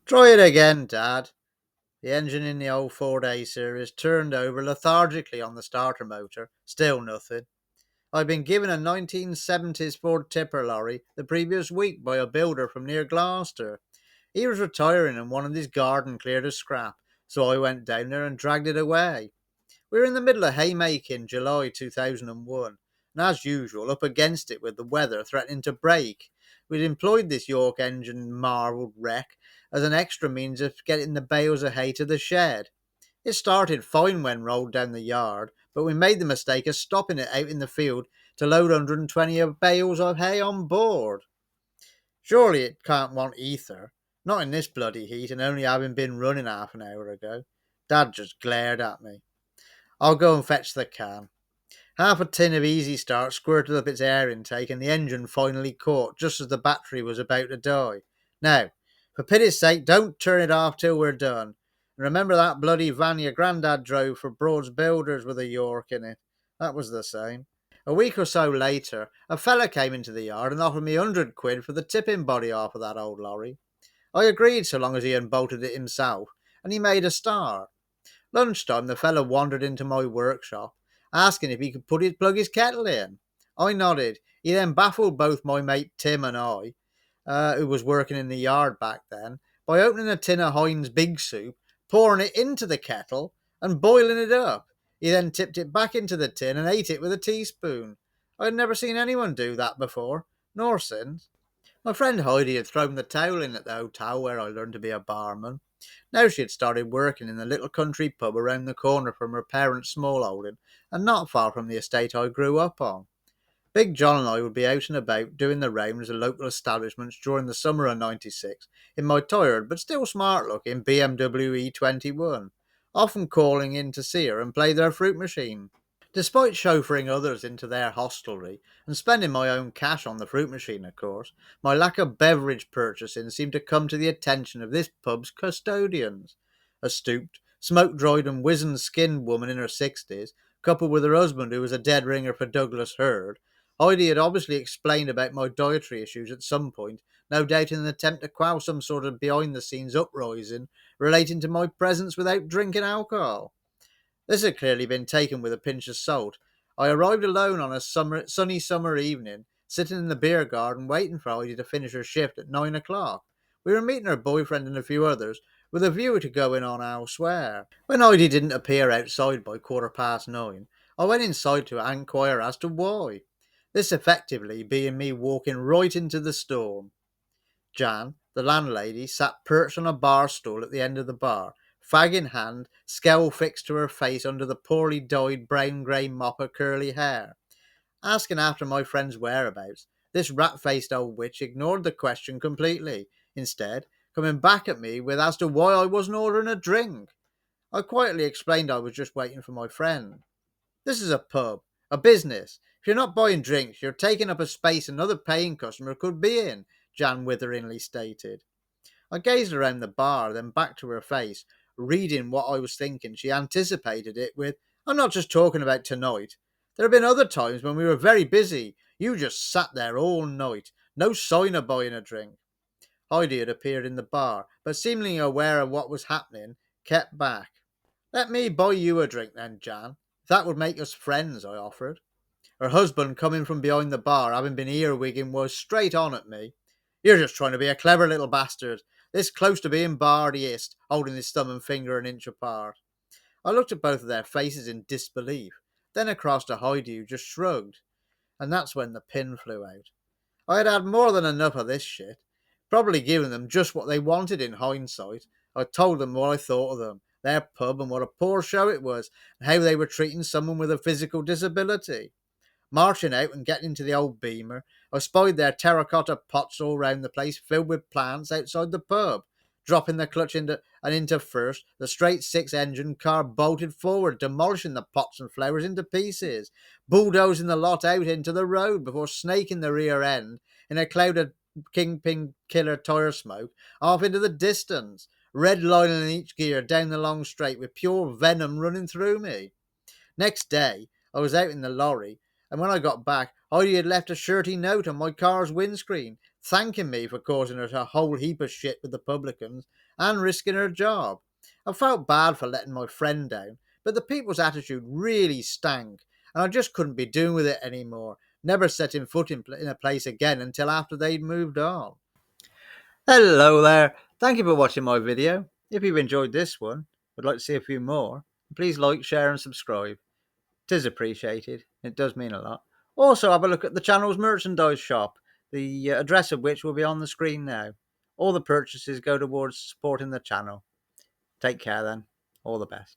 Try it again, Dad. The engine in the old Ford A series turned over lethargically on the starter motor. Still nothing. I'd been given a 1970s Ford tipper lorry the previous week by a builder from near Gloucester. He was retiring and wanted his garden cleared of scrap, so I went down there and dragged it away. We were in the middle of haymaking July 2001, and as usual, up against it with the weather threatening to break. We'd employed this York engine marvelled wreck as an extra means of getting the bales of hay to the shed. It started fine when rolled down the yard, but we made the mistake of stopping it out in the field to load 120 of bales of hay on board. Surely it can't want ether. Not in this bloody heat and only having been running half an hour ago. Dad just glared at me. I'll go and fetch the can. Half a tin of Easy Start squirted up its air intake and the engine finally caught just as the battery was about to die. Now, for pity's sake, don't turn it off till we're done. And remember that bloody van your grandad drove for Broad's Builders with a York in it. That was the same. A week or so later, a fella came into the yard and offered me 100 quid for the tipping body off of that old lorry. I agreed so long as he unbolted it himself, and he made a start. Lunchtime, the fellow wandered into my workshop, asking if he could plug his kettle in. I nodded. He then baffled both my mate Tim and I, who was working in the yard back then, by opening a tin of Heinz Big Soup, pouring it into the kettle, and boiling it up. He then tipped it back into the tin and ate it with a teaspoon. I had never seen anyone do that before, nor since. My friend Heidi had thrown the towel in at the hotel where I learned to be a barman. Now she had started working in the little country pub around the corner from her parents' small holding, and not far from the estate I grew up on. Big John and I would be out and about doing the rounds of local establishments during the summer of '96 in my tired but still smart looking BMW E21, often calling in to see her and play their fruit machine. Despite chauffeuring others into their hostelry and spending my own cash on the fruit machine, of course, my lack of beverage purchasing seemed to come to the attention of this pub's custodians. A stooped, smoke dried, and wizened skinned woman in her 60s, coupled with her husband who was a dead ringer for Douglas Hurd. Heidi had obviously explained about my dietary issues at some point, no doubt in an attempt to quell some sort of behind the scenes uprising relating to my presence without drinking alcohol. This had clearly been taken with a pinch of salt. I arrived alone on a sunny summer evening, sitting in the beer garden waiting for Heidi to finish her shift at 9 o'clock. We were meeting her boyfriend and a few others, with a view to going on elsewhere. When Heidi didn't appear outside by 9:15, I went inside to inquire as to why. This effectively being me walking right into the storm. Jan, the landlady, sat perched on a bar stool at the end of the bar, fag in hand, scowl fixed to her face under the poorly dyed brown grey mop of curly hair. Asking after my friend's whereabouts, this rat-faced old witch ignored the question completely, instead coming back at me with as to why I wasn't ordering a drink. I quietly explained I was just waiting for my friend. This is a pub, a business. If you're not buying drinks, you're taking up a space another paying customer could be in, Jan witheringly stated. I gazed around the bar, then back to her face, reading what I was thinking. She anticipated it with, I'm not just talking about tonight. There have been other times when we were very busy. You just sat there all night. No sign of buying a drink. Heidi had appeared in the bar, but seemingly aware of what was happening, kept back. Let me buy you a drink then, Jan. If that would make us friends, I offered. Her husband, coming from behind the bar, having been earwigging, was straight on at me. You're just trying to be a clever little bastard. This close to being barred, he hissed, holding his thumb and finger an inch apart. I looked at both of their faces in disbelief, then across to Heidi, who just shrugged. And that's when the pin flew out. I had had more than enough of this shit. Probably given them just what they wanted in hindsight. I told them what I thought of them, their pub, and what a poor show it was, and how they were treating someone with a physical disability. Marching out and getting into the old Beamer, I spied their terracotta pots all round the place filled with plants outside the pub. Dropping the clutch into first, the straight six-engine car bolted forward, demolishing the pots and flowers into pieces, bulldozing the lot out into the road before snaking the rear end in a cloud of kingpin killer tyre smoke off into the distance, redlining each gear down the long straight with pure venom running through me. Next day, I was out in the lorry, and when I got back, Heidi had left a shirty note on my car's windscreen, thanking me for causing her a whole heap of shit with the publicans and risking her job. I felt bad for letting my friend down, but the people's attitude really stank, and I just couldn't be doing with it anymore, never setting foot in a place again until after they'd moved on. Hello there, thank you for watching my video. If you've enjoyed this one, would like to see a few more, please like, share and subscribe. It is appreciated, it does mean a lot. Also have a look at the channel's merchandise shop, the address of which will be on the screen now. All the purchases go towards supporting the channel. Take care then, all the best.